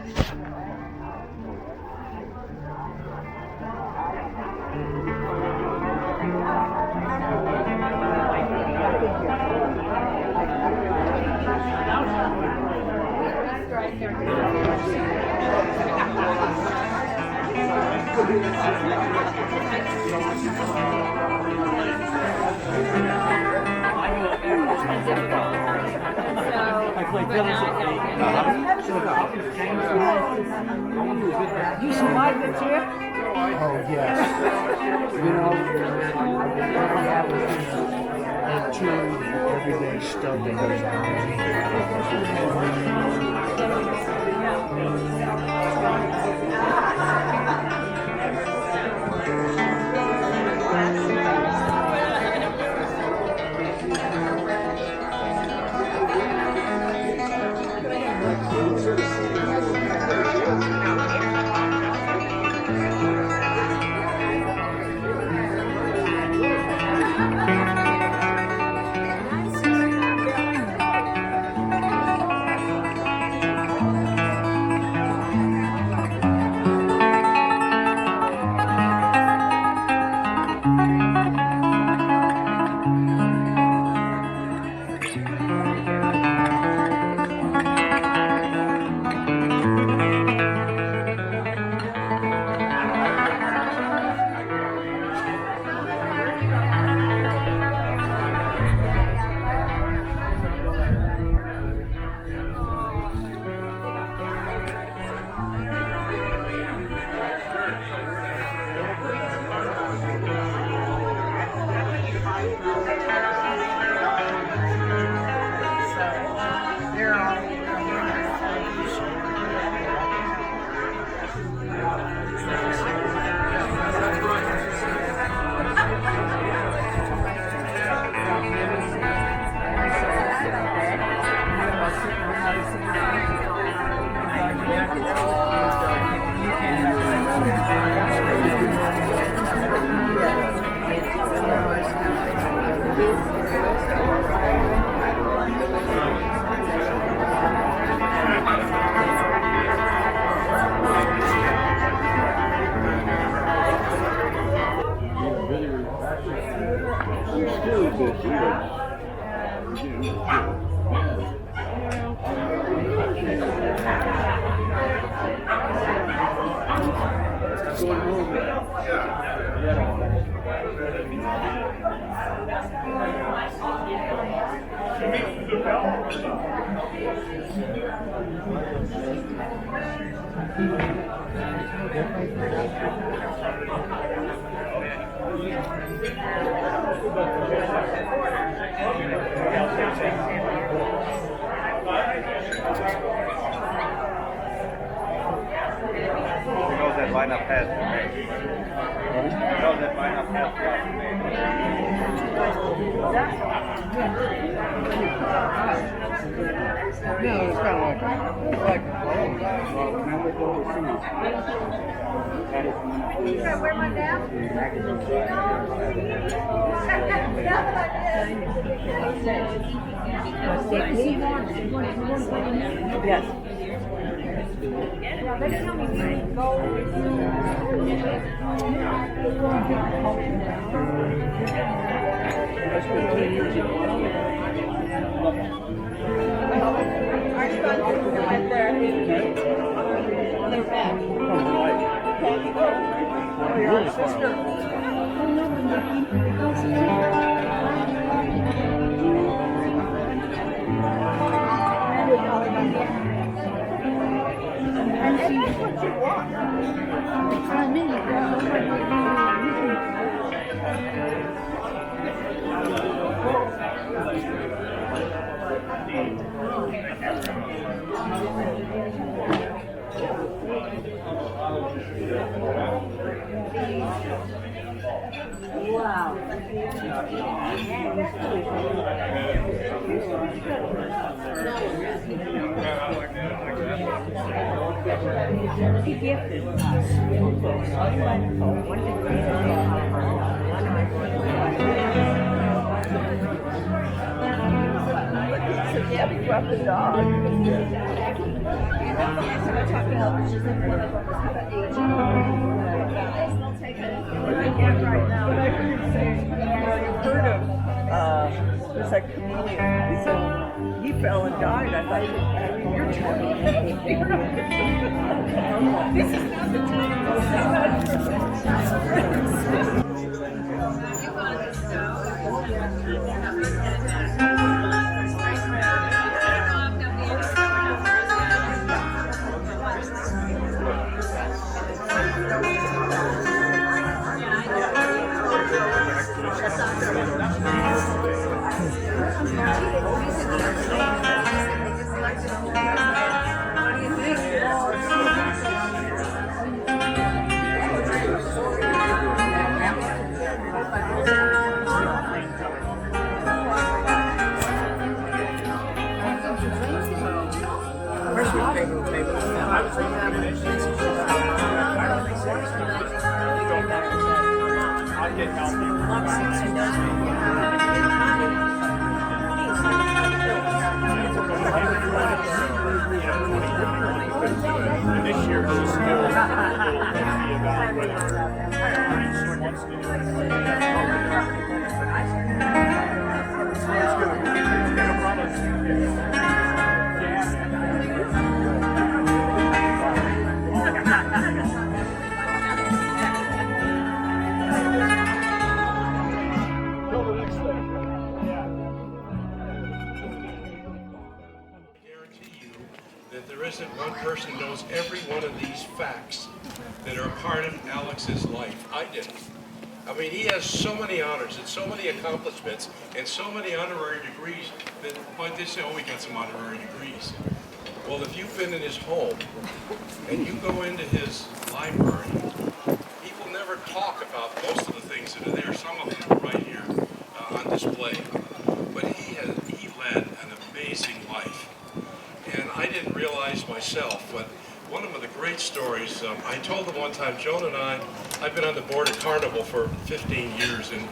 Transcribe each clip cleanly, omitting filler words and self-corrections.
You survived the trip? Oh, yes. You know, and two, everyday stuff that goes Yes. Our son went there. They're back. Oh, your sister. And that's what you want. I mean, wow. He gifted us one brought the dog. But I heard you say, well, you've heard of there's that chameleon. He said he fell and died. I thought, you're joking. This is not the This year she's still about whether she wants to do that there isn't one person who knows every one of these facts that are part of Alex's life. I didn't. I mean, he has so many honors and so many accomplishments and so many honorary degrees that, but they say, oh, we got some honorary degrees. Well, if you've been in his home and you go into his library, people never talk about most of the things that are there. Some of them are right here on display. But he led an amazing life. And I didn't realize myself, but one of the great stories, I told them one time, Joan and I've been on the board of Carnival for 15 years, and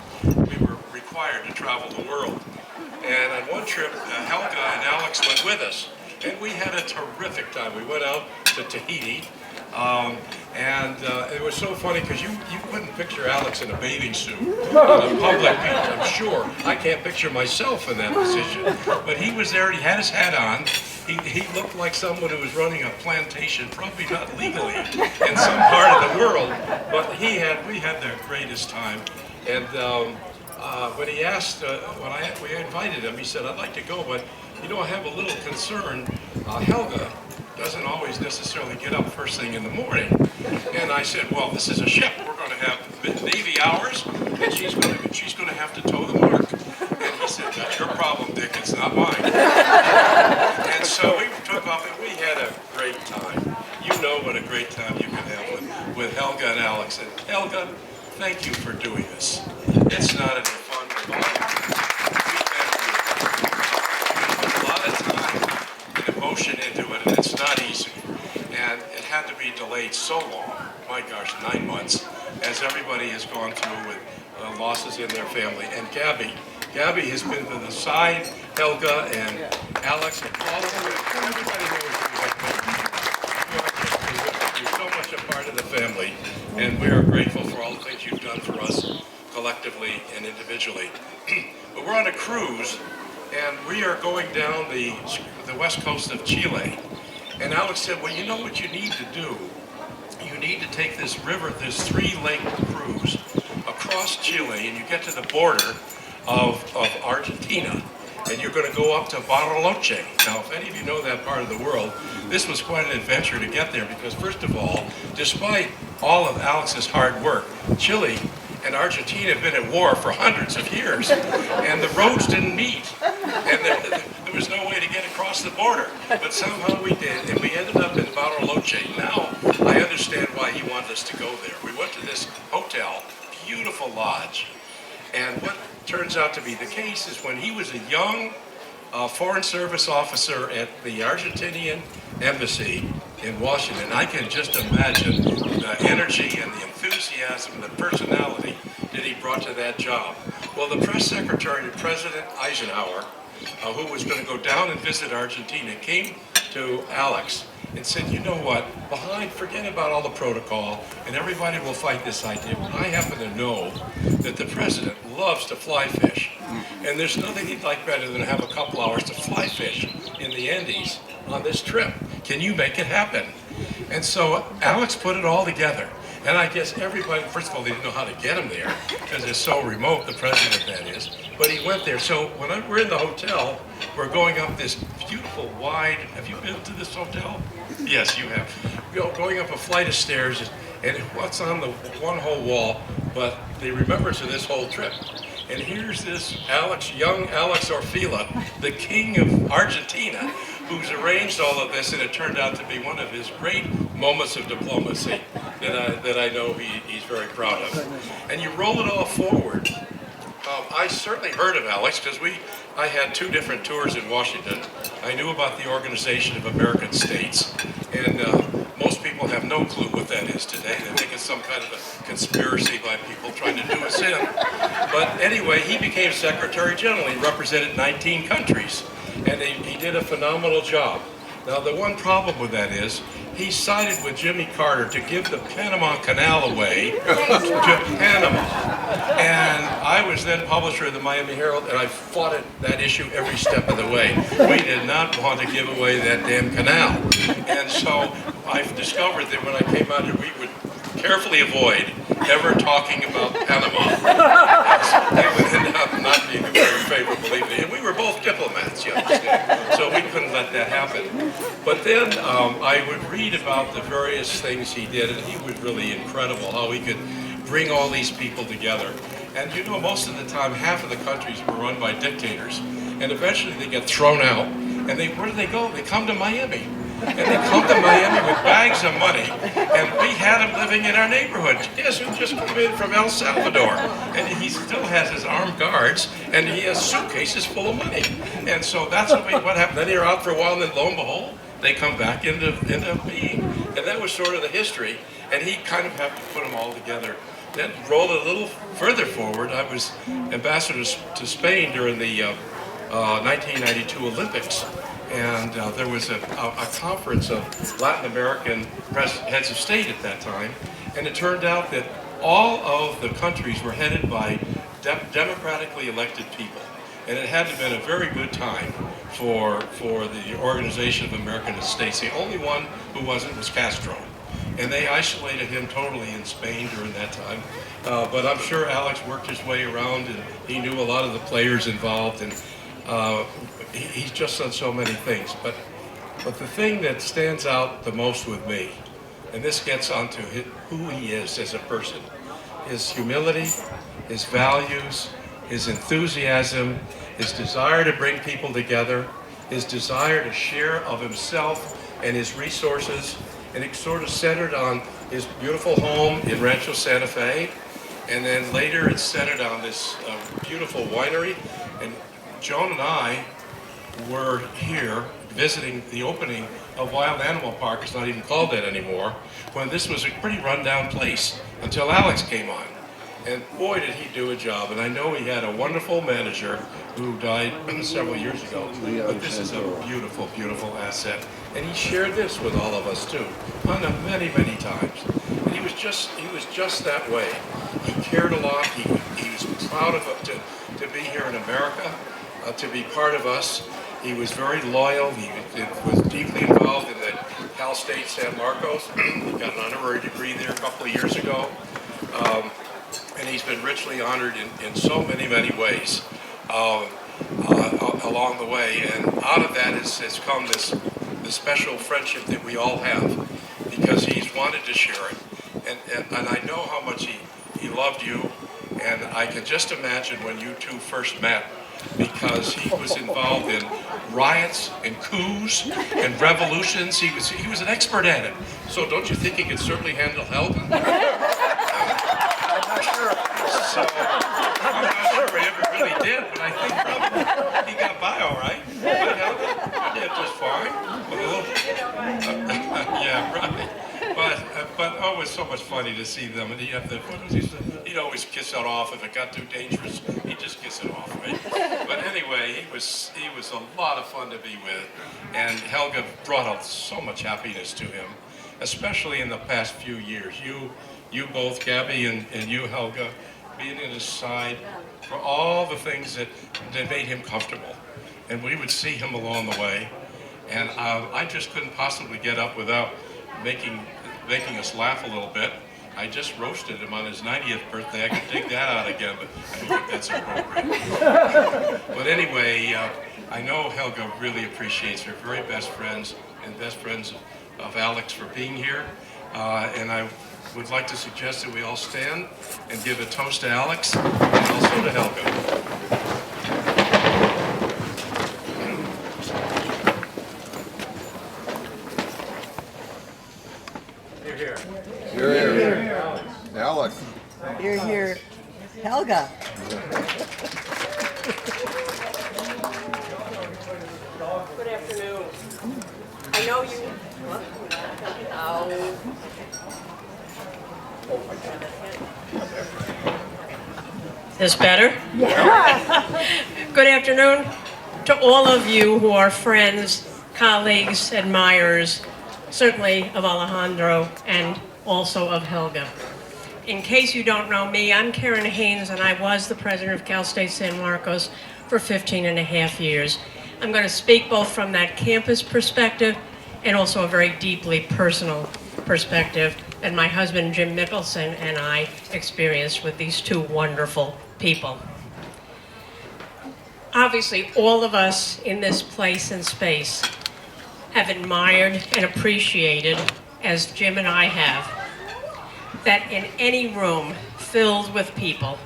we were required to travel the world. And on one trip, Helga and Alex went with us, and we had a terrific time. We went out to Tahiti, and it was so funny because you couldn't picture Alex in a bathing suit on a public beach, I'm sure. I can't picture myself in that position. But he was there, he had his hat on. He looked like someone who was running a plantation, probably not legally, in some part of the world. But we had the greatest time. And when he asked, we invited him, he said, I'd like to go, but you know, I have a little concern. Helga doesn't always necessarily get up first thing in the morning. And I said, well, this is a ship. We're going to have Navy hours, and she's going to have to tow the mark. And he said, that's your problem, Dick. It's not mine. And so we took off, and we had a great time. You know what a great time you can have with Helga and Alex. And Helga, thank you for doing this. It's not any fun at all. We thank you. We put a lot of time and emotion into it, and it's not easy. And it had to be delayed so long, my gosh, 9 months, as everybody has gone through with losses in their family. And Gabby has been to the side, Helga and Alex and all of them. Everybody knows you're so much a part of the family, and we are grateful for all the things you've done for us collectively and individually. But we're on a cruise, and we are going down the west coast of Chile. And Alex said, well, you know what you need to do? You need to take this river, this 3-lake cruise across Chile, and you get to the border of Argentina, and you're going to go up to Bariloche. Now, if any of you know that part of the world, this was quite an adventure to get there, because first of all, despite all of Alex's hard work, Chile and Argentina have been at war for hundreds of years, and the roads didn't meet, and there was no way to get across the border, but somehow we did, and we ended up in Bariloche. Now, I understand why he wanted us to go there. We went to this hotel, beautiful lodge, and what turns out to be the case is when he was a young Foreign Service officer at the Argentinian embassy in Washington, I can just imagine the energy and the enthusiasm and the personality that he brought to that job. Well, the press secretary to President Eisenhower who was going to go down and visit Argentina, came to Alex and said, you know what, forget about all the protocol, and everybody will fight this idea. But I happen to know that the president loves to fly fish, and there's nothing he'd like better than to have a couple hours to fly fish in the Andes on this trip. Can you make it happen? And so Alex put it all together. And I guess everybody, first of all, they didn't know how to get him there because it's so remote, the president that is. But he went there. So when we're in the hotel, we're going up this beautiful, wide, have you been to this hotel? Yes, you have. Going up a flight of stairs, and what's on the one whole wall, but the remembrance of this whole trip. And here's this young Alex Orfila, the king of Argentina, who's arranged all of this, and it turned out to be one of his great moments of diplomacy that I know he's very proud of. And you roll it all forward. I certainly heard of Alex because I had 2 different tours in Washington. I knew about the Organization of American States, and most people have no clue what that is today. They think it's some kind of a conspiracy by people trying to do us in. But anyway, he became Secretary General. He represented 19 countries, and he did a phenomenal job. Now, the one problem with that is he sided with Jimmy Carter to give the Panama Canal away to Panama. And I was then publisher of the Miami Herald, and I fought that issue every step of the way. We did not want to give away that damn canal. And so I've discovered that when I came out here, we would carefully avoid ever talking about Panama. It would end up not being a very favorable evening. And we were both diplomats, you understand. So we couldn't let that happen. But then I would read about the various things he did, and he was really incredible how he could bring all these people together. And you know, most of the time, half of the countries were run by dictators. And eventually they get thrown out. And where do they go? They come to Miami. And they come to Miami with bags of money, and we had him living in our neighborhood. Guess who just came in from El Salvador? And he still has his armed guards, and he has suitcases full of money. And so that's what happened. Then they're out for a while, and then lo and behold, they come back into being. And that was sort of the history, and he kind of had to put them all together. Then roll it a little further forward. I was ambassador to Spain during the 1992 Olympics. And there was a conference of Latin American heads of state at that time, and it turned out that all of the countries were headed by democratically elected people. And it had to have been a very good time for the Organization of American States. The only one who wasn't was Castro. And they isolated him totally in Spain during that time. But I'm sure Alex worked his way around, and he knew a lot of the players involved, and he's just done so many things. But the thing that stands out the most with me, and this gets onto who he is as a person, his humility, his values, his enthusiasm, his desire to bring people together, his desire to share of himself and his resources, and it sort of centered on his beautiful home in Rancho Santa Fe, and then later it's centered on this beautiful winery. And Joan and I were here visiting the opening of Wild Animal Park. It's not even called that anymore, when this was a pretty rundown place until Alex came on. And boy, did he do a job. And I know he had a wonderful manager who died several years ago. But this is a beautiful, beautiful asset. And he shared this with all of us too, many, many times. And he was just that way. He cared a lot. He was proud of to be here in America, to be part of us. He was very loyal. He was deeply involved in the Cal State San Marcos. He got an honorary degree there a couple of years ago. And he's been richly honored in so many, many ways along the way. And out of that has come this special friendship that we all have, because he's wanted to share it. And I know how much he loved you. And I can just imagine when you two first met, because he was involved in riots and coups and revolutions. He was an expert at it. So don't you think he could certainly handle Helga? So, I'm not sure he ever really did, but I think probably he got by all right. Right, Helga? He did just fine. Yeah, right. but oh, it was so much funny to see them. And he'd always kiss it off. If it got too dangerous, he'd just kiss it off, right? But anyway, he was a lot of fun to be with. And Helga brought out so much happiness to him, especially in the past few years. You both, Gabby and you, Helga, being at his side for all the things that made him comfortable. And we would see him along the way. And I just couldn't possibly get up without making us laugh a little bit. I just roasted him on his 90th birthday. I could dig that out again, but I don't think that's appropriate. But anyway, I know Helga really appreciates her very best friends and best friends of Alex for being here. And I would like to suggest that we all stand and give a toast to Alex and also to Helga. Here. Alex. You're here, Helga. Good afternoon. I know you. This better? Yeah. Good afternoon to all of you who are friends, colleagues, admirers, certainly of Alejandro and also of Helga. In case you don't know me, I'm Karen Haynes, and I was the president of Cal State San Marcos for 15 and a half years. I'm going to speak both from that campus perspective and also a very deeply personal perspective that my husband Jim Mickelson and I experienced with these two wonderful people. Obviously, all of us in this place and space have admired and appreciated, as Jim and I have, that in any room filled with people,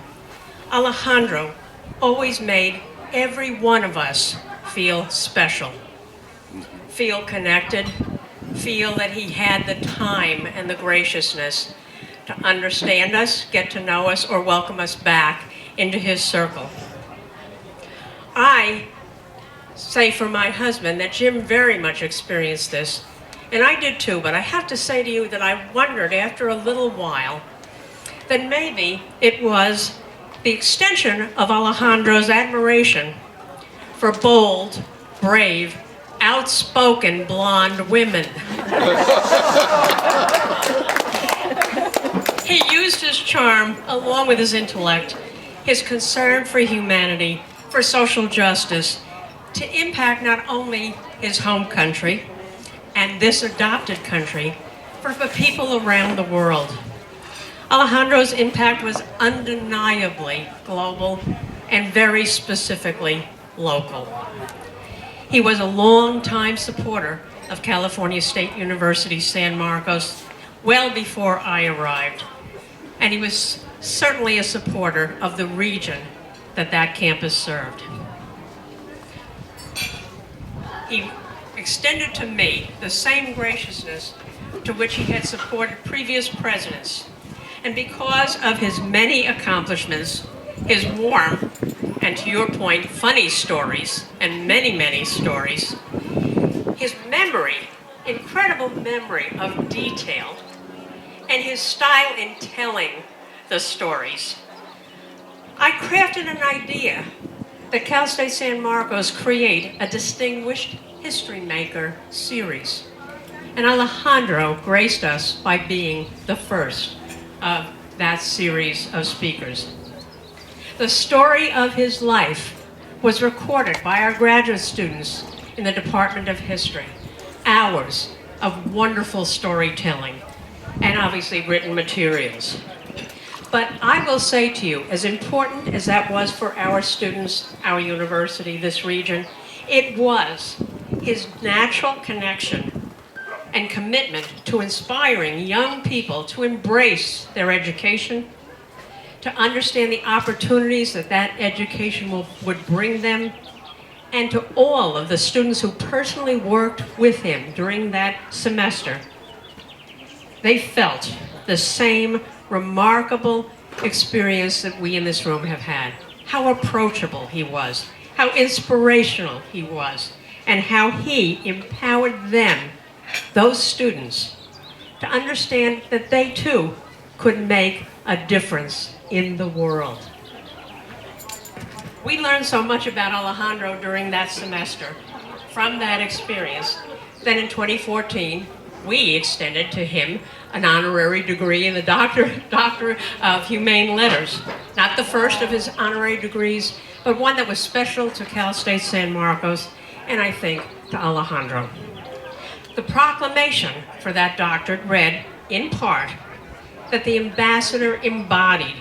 Alejandro always made every one of us feel special, feel connected, feel that he had the time and the graciousness to understand us, get to know us, or welcome us back into his circle. I say for my husband that Jim very much experienced this, and I did too, but I have to say to you that I wondered after a little while that maybe it was the extension of Alejandro's admiration for bold, brave, outspoken blonde women. He used his charm along with his intellect, his concern for humanity, for social justice, to impact not only his home country and this adopted country, but for people around the world. Alejandro's impact was undeniably global and very specifically local. He was a long-time supporter of California State University San Marcos well before I arrived, and he was certainly a supporter of the region that campus served. He extended to me the same graciousness to which he had supported previous presidents. And because of his many accomplishments, his warm, and to your point, funny stories, and many, many stories, his memory, incredible memory of detail, and his style in telling the stories, I crafted an idea that Cal State San Marcos create a Distinguished History Maker series. And Alejandro graced us by being the first of that series of speakers. The story of his life was recorded by our graduate students in the Department of History. Hours of wonderful storytelling and obviously written materials. But I will say to you, as important as that was for our students, our university, this region, it was his natural connection and commitment to inspiring young people to embrace their education, to understand the opportunities that education would bring them, and to all of the students who personally worked with him during that semester. They felt the same remarkable experience that we in this room have had. How approachable he was, how inspirational he was, and how he empowered them, those students, to understand that they too could make a difference in the world. We learned so much about Alejandro during that semester from that experience that in 2014 we extended to him an honorary degree in the Doctor of Humane Letters. Not the first of his honorary degrees, but one that was special to Cal State San Marcos, and I think to Alejandro. The proclamation for that doctorate read, in part, that the ambassador embodied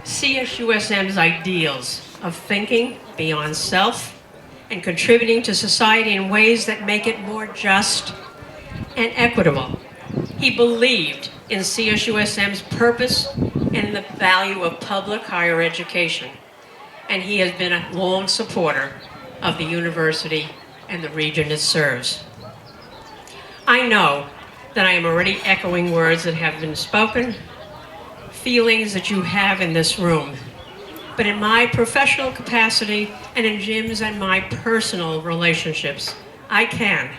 CSUSM's ideals of thinking beyond self and contributing to society in ways that make it more just and equitable. He believed in CSUSM's purpose and the value of public higher education, and he has been a long supporter of the university and the region it serves. I know that I am already echoing words that have been spoken, feelings that you have in this room, but in my professional capacity and in Jim's and my personal relationships, I can,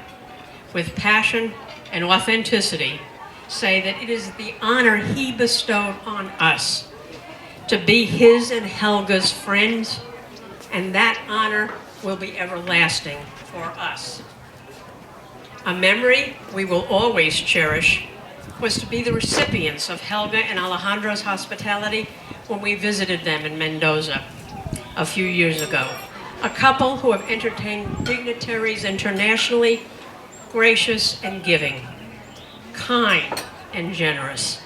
with passion and authenticity, say that it is the honor he bestowed on us to be his and Helga's friends, and that honor will be everlasting for us. A memory we will always cherish was to be the recipients of Helga and Alejandro's hospitality when we visited them in Mendoza a few years ago. A couple who have entertained dignitaries internationally, gracious and giving, kind and generous.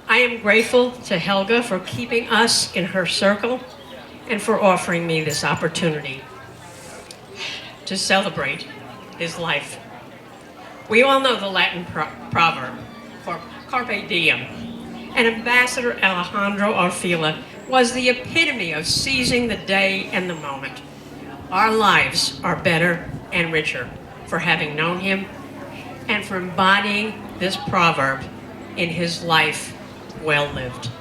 I am grateful to Helga for keeping us in her circle and for offering me this opportunity to celebrate his life. We all know the Latin proverb for carpe diem, and Ambassador Alejandro Orfila was the epitome of seizing the day and the moment. Our lives are better and richer for having known him and for embodying this proverb in his life well lived.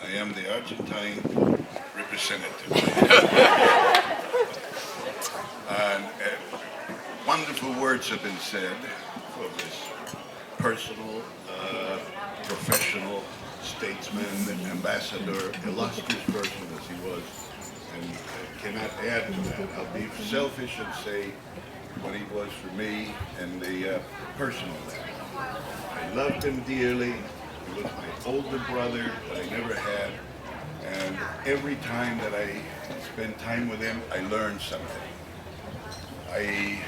I am the Argentine representative. And wonderful words have been said for this personal, professional statesman, ambassador, illustrious person as he was. And I cannot add to that. I'll be selfish and say what he was for me and the personal level. I loved him dearly. He was my older brother that I never had. And every time that I spent time with him, I learned something. I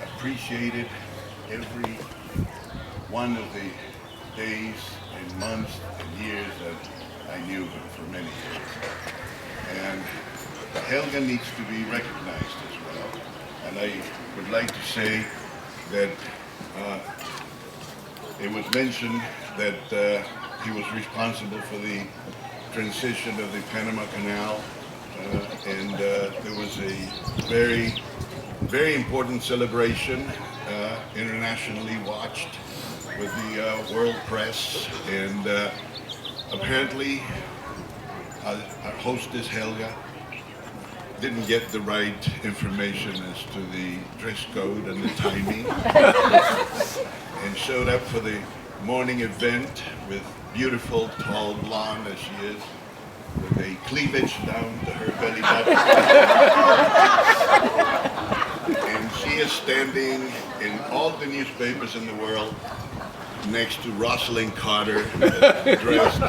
appreciated every one of the days and months and years that I knew him for many years. And Helga needs to be recognized as well. And I would like to say that it was mentioned that he was responsible for the transition of the Panama Canal, and there was a very, very important celebration, internationally watched with the world press, and apparently our hostess Helga didn't get the right information as to the dress code and the timing, and showed up for the morning event with beautiful, tall blonde as she is, with a cleavage down to her belly button. And she is standing in all the newspapers in the world next to Rosalind Carter, dressed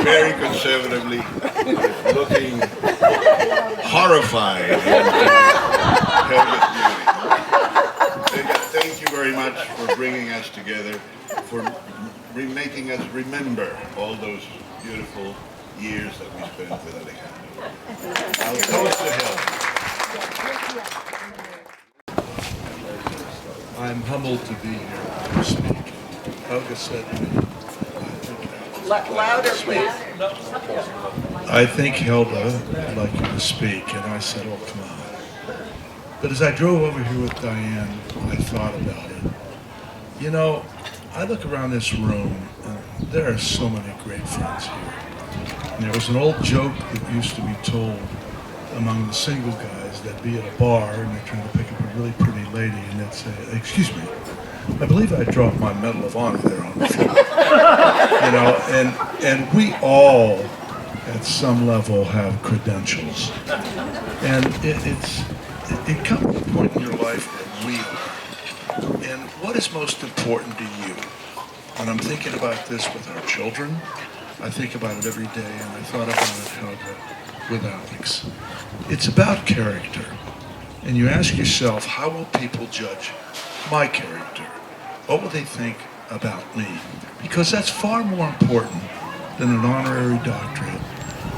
very conservatively, looking horrified at Helga's beauty. Helga, thank you very much for bringing us together, for making us remember all those beautiful years that we spent with Alejandro. I'll toast to Helga. I'm humbled to be here to speak. Helga said to me, Louder, please. I think Helga would like you to speak, and I said, oh, come on. But as I drove over here with Diane, I thought about it. You know, I look around this room, and there are so many great friends here. And there was an old joke that used to be told among the single guys that'd be at a bar and they're trying to pick up a really pretty lady and they'd say, "Excuse me, I believe I dropped my Medal of Honor there on the floor." You know, and we all at some level have credentials. And it comes to a point in your life where we are. And what is most important to you? When I'm thinking about this with our children, I think about it every day, and I thought about it, Helga, with Alex. It's about character. And you ask yourself, how will people judge my character? What will they think about me? Because that's far more important than an honorary doctorate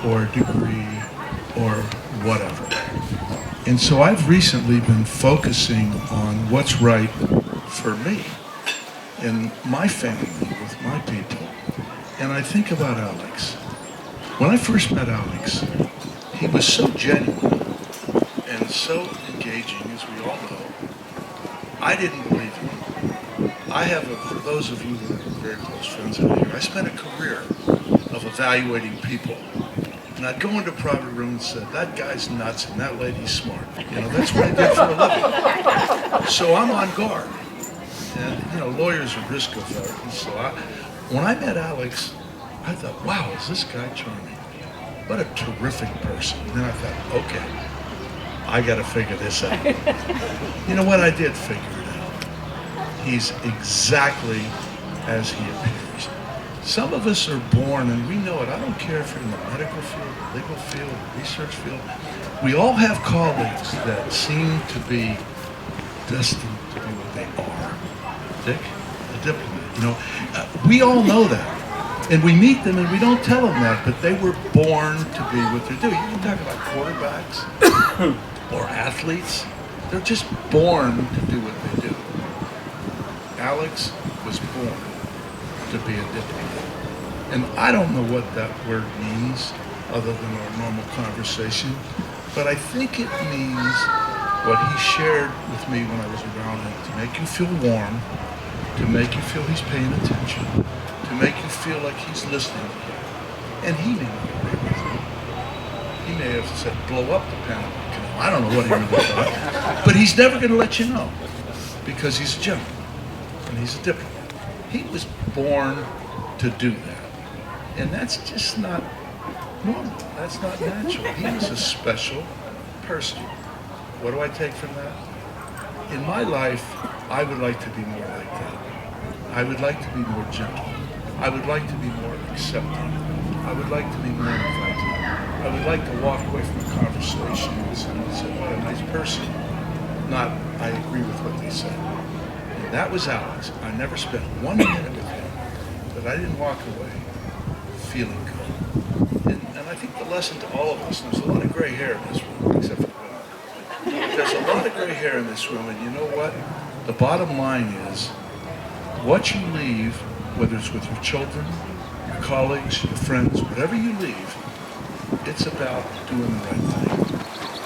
or a degree or whatever. And so I've recently been focusing on what's right for me in my family, with my people. And I think about Alex. When I first met Alex, he was so genuine and so engaging, as we all know. I didn't believe him. I have, for those of you that are very close friends out here, I spent a career of evaluating people. And I'd go into a private room and say, "That guy's nuts and that lady's smart." You know, that's what I did for a living. So I'm on guard. And, you know, lawyers are risk averse. So when I met Alex, I thought, wow, is this guy charming? What a terrific person. And then I thought, okay, I got to figure this out. You know what? I did figure it out. He's exactly as he appears. Some of us are born, and we know it. I don't care if you're in the medical field, the legal field, the research field. We all have colleagues that seem to be destined to be what they are. Dick, a diplomat. You know, we all know that. And we meet them and we don't tell them that, but they were born to be what they do. You can talk about quarterbacks or athletes. They're just born to do what they do. Alex was born to be a diplomat. And I don't know what that word means other than our normal conversation, but I think it means what he shared with me when I was around him, to make you feel warm, to make you feel he's paying attention, to make you feel like he's listening to you. And he may not agree with you. He may have said, "Blow up the Panama Canal." I don't know what he really thought, but he's never going to let you know because he's a gentleman and he's a diplomat. He was born to do that. And that's just not normal. That's not natural. He was a special person. What do I take from that? In my life, I would like to be more like that. I would like to be more gentle. I would like to be more accepting. I would like to be more inviting. I would like to walk away from a conversation and someone said, "What a nice person." Not, "I agree with what they said." And that was Alex. I never spent 1 minute with him, but I didn't walk away feeling good. And I think the lesson to all of us, and there's a lot of gray hair in this room, except for the women. There's a lot of gray hair in this room, and you know what? The bottom line is, what you leave, whether it's with your children, your colleagues, your friends, whatever you leave, it's about doing the right thing.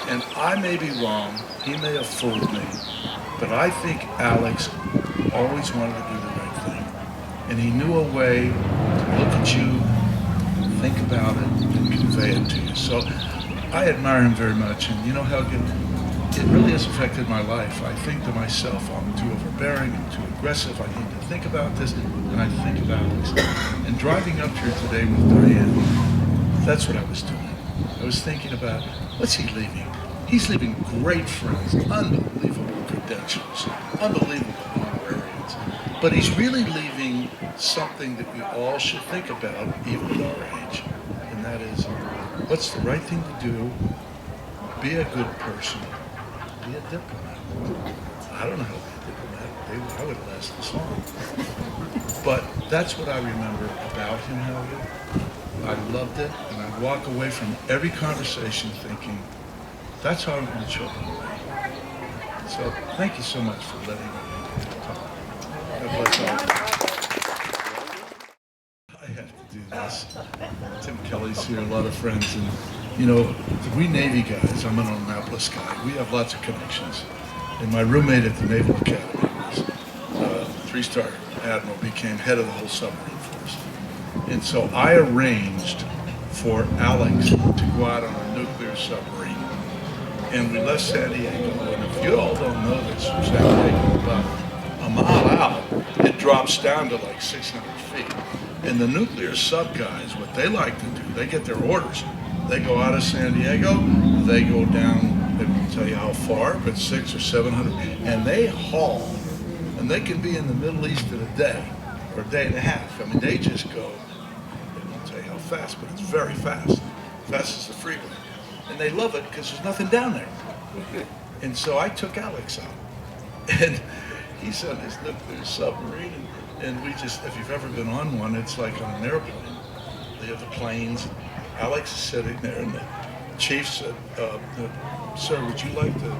And I may be wrong, he may have fooled me, but I think Alex always wanted to do the right thing. And he knew a way to look at you, think about it, and convey it to you. So I admire him very much. And you know, Helga, it really has affected my life. I think to myself, I'm too overbearing, I'm too aggressive, I need to think about this, and I think about Alex. And driving up here today with Diane, that's what I was doing. I was thinking about, what's he leaving? He's leaving great friends, unbelievable credentials, unbelievable honorarians. But he's really leaving something that we all should think about, even at our age. And that is, what's the right thing to do? Be a good person. Be a diplomat. I don't know how to be a diplomat. I would last this long. But that's what I remember about him, Helga. I loved it, and I'd walk away from every conversation thinking, that's how I'm going to children. So thank you so much for letting me talk. God bless all. I have to do this. Tim Kelly's here, a lot of friends, and you know, we Navy guys, I'm an Annapolis guy, we have lots of connections. And my roommate at the Naval Academy was a 3-star admiral, became head of the whole submarine force. And so I arranged for Alex to go out on a nuclear submarine. And we left San Diego, and if you all don't know this, from San Diego, about a mile out, it drops down to like 600 feet. And the nuclear sub guys, what they like to do, they get their orders. They go out of San Diego, they go down, they won't tell you how far, but 600 or 700, and they haul. And they can be in the Middle East in a day, or a day and a half. I mean, they just go, they won't tell you how fast, but it's very fast. Fast as the freeway. And they love it because there's nothing down there. And so I took Alex out. And he's on his nuclear submarine. And we just, if you've ever been on one, it's like on an airplane. They have the planes. Alex is sitting there, and the chief said, sir, would you like to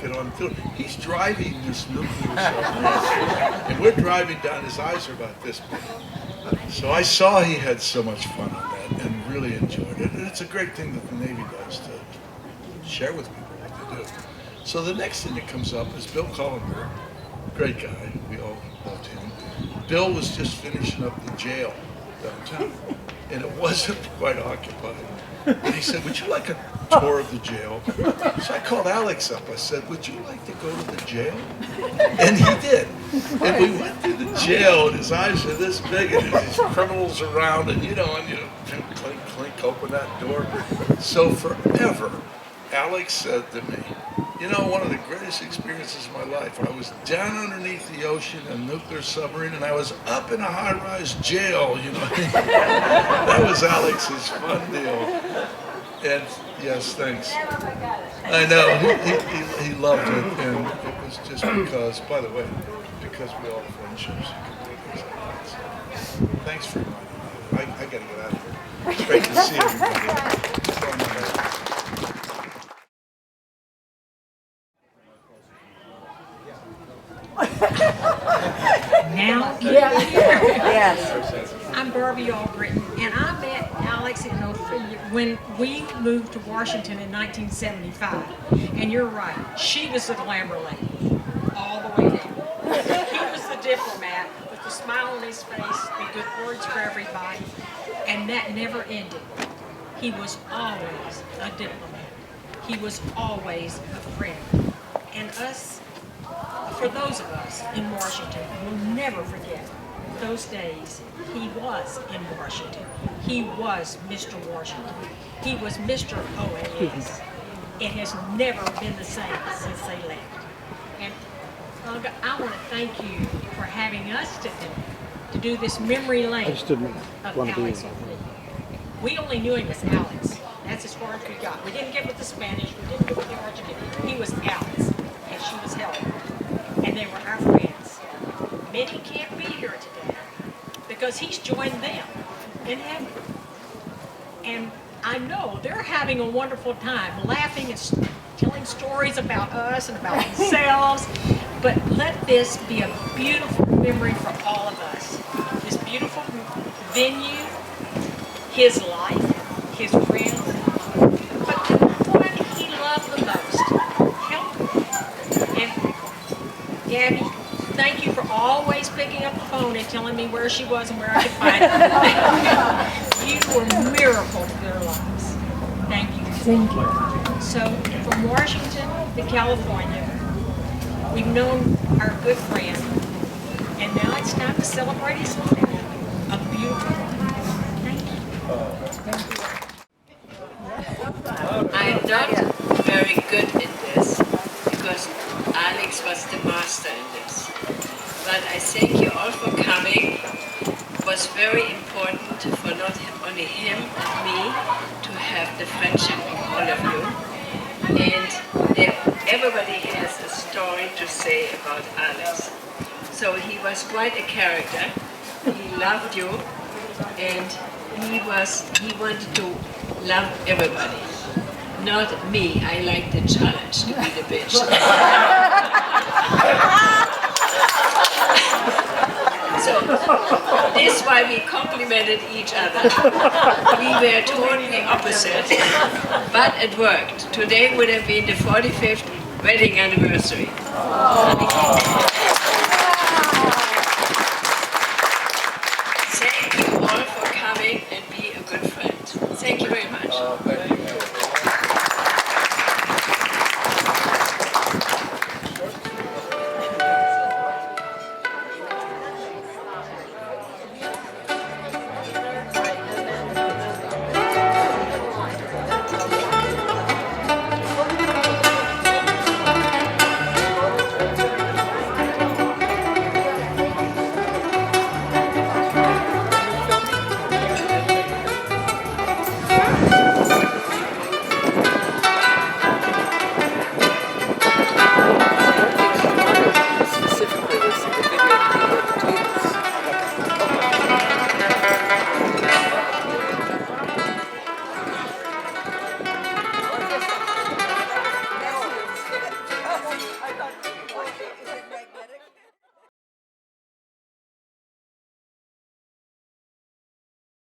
get on the field? He's driving this nuclear submarine. And we're driving down, his eyes are about this big. So I saw he had so much fun on that and really enjoyed it. And it's a great thing that the Navy does to share with people what they do. So the next thing that comes up is Bill Cullenberg, great guy, we all loved him. Bill was just finishing up the jail downtown, and it wasn't quite occupied. And he said, would you like a tour of the jail? So I called Alex up. I said, would you like to go to the jail? And he did. And we went to the jail, and his eyes are this big, and there's these criminals around, and you clink, clink, open that door. So forever, Alex said to me, you know, one of the greatest experiences of my life, I was down underneath the ocean in a nuclear submarine, and I was up in a high-rise jail, you know. That was Alex's fun deal. And yes, thanks. I know, he loved it, and it was just because, by the way, because we all have friendships, you can do things like that. So, thanks for reminding me. I gotta get out of here. It's great to see everybody. Now, Yes. I'm Barbie Albritton, and I met Alex and Ophelia when we moved to Washington in 1975. And you're right, she was the glamour lady, all the way down. He was the diplomat with the smile on his face, the good words for everybody, and that never ended. He was always a diplomat. He was always a friend. And us, for those of us in Washington, will never forget those days he was in Washington. He was Mr. Washington. He was Mr. OAS. It has never been the same since they left. And Helga, I want to thank you for having us to do this memory lane of Alex Orfila. We only knew him as Alex. That's as far as we got. We didn't get with the Spanish. We didn't get with the Argentinian. He was Alex, and she was Helga. And they were our friends. Many can't be here today because he's joined them in heaven. And I know they're having a wonderful time, laughing and telling stories about us and about themselves. But let this be a beautiful memory for all of us. This beautiful venue, his life, his friends. But the one he loved the most, Helga. And Gabby, thank you for always picking up the phone and telling me where she was and where I could find her. You were a miracle to their lives. Thank you. Thank you. So, from Washington to California, we've known our good friend, and now it's time to celebrate his life. A beautiful life. Thank you. I'm not very good in this because Alex was the master in this. But I thank you all for coming. It was very important for not only him and me to have the friendship of all of you. And everybody has a story to say about Alex. So he was quite a character. He loved you, and he wanted to love everybody. Not me. I like the challenge to be the bitch. So this is why we complimented each other. We were totally opposite, but it worked. Today would have been the 45th wedding anniversary.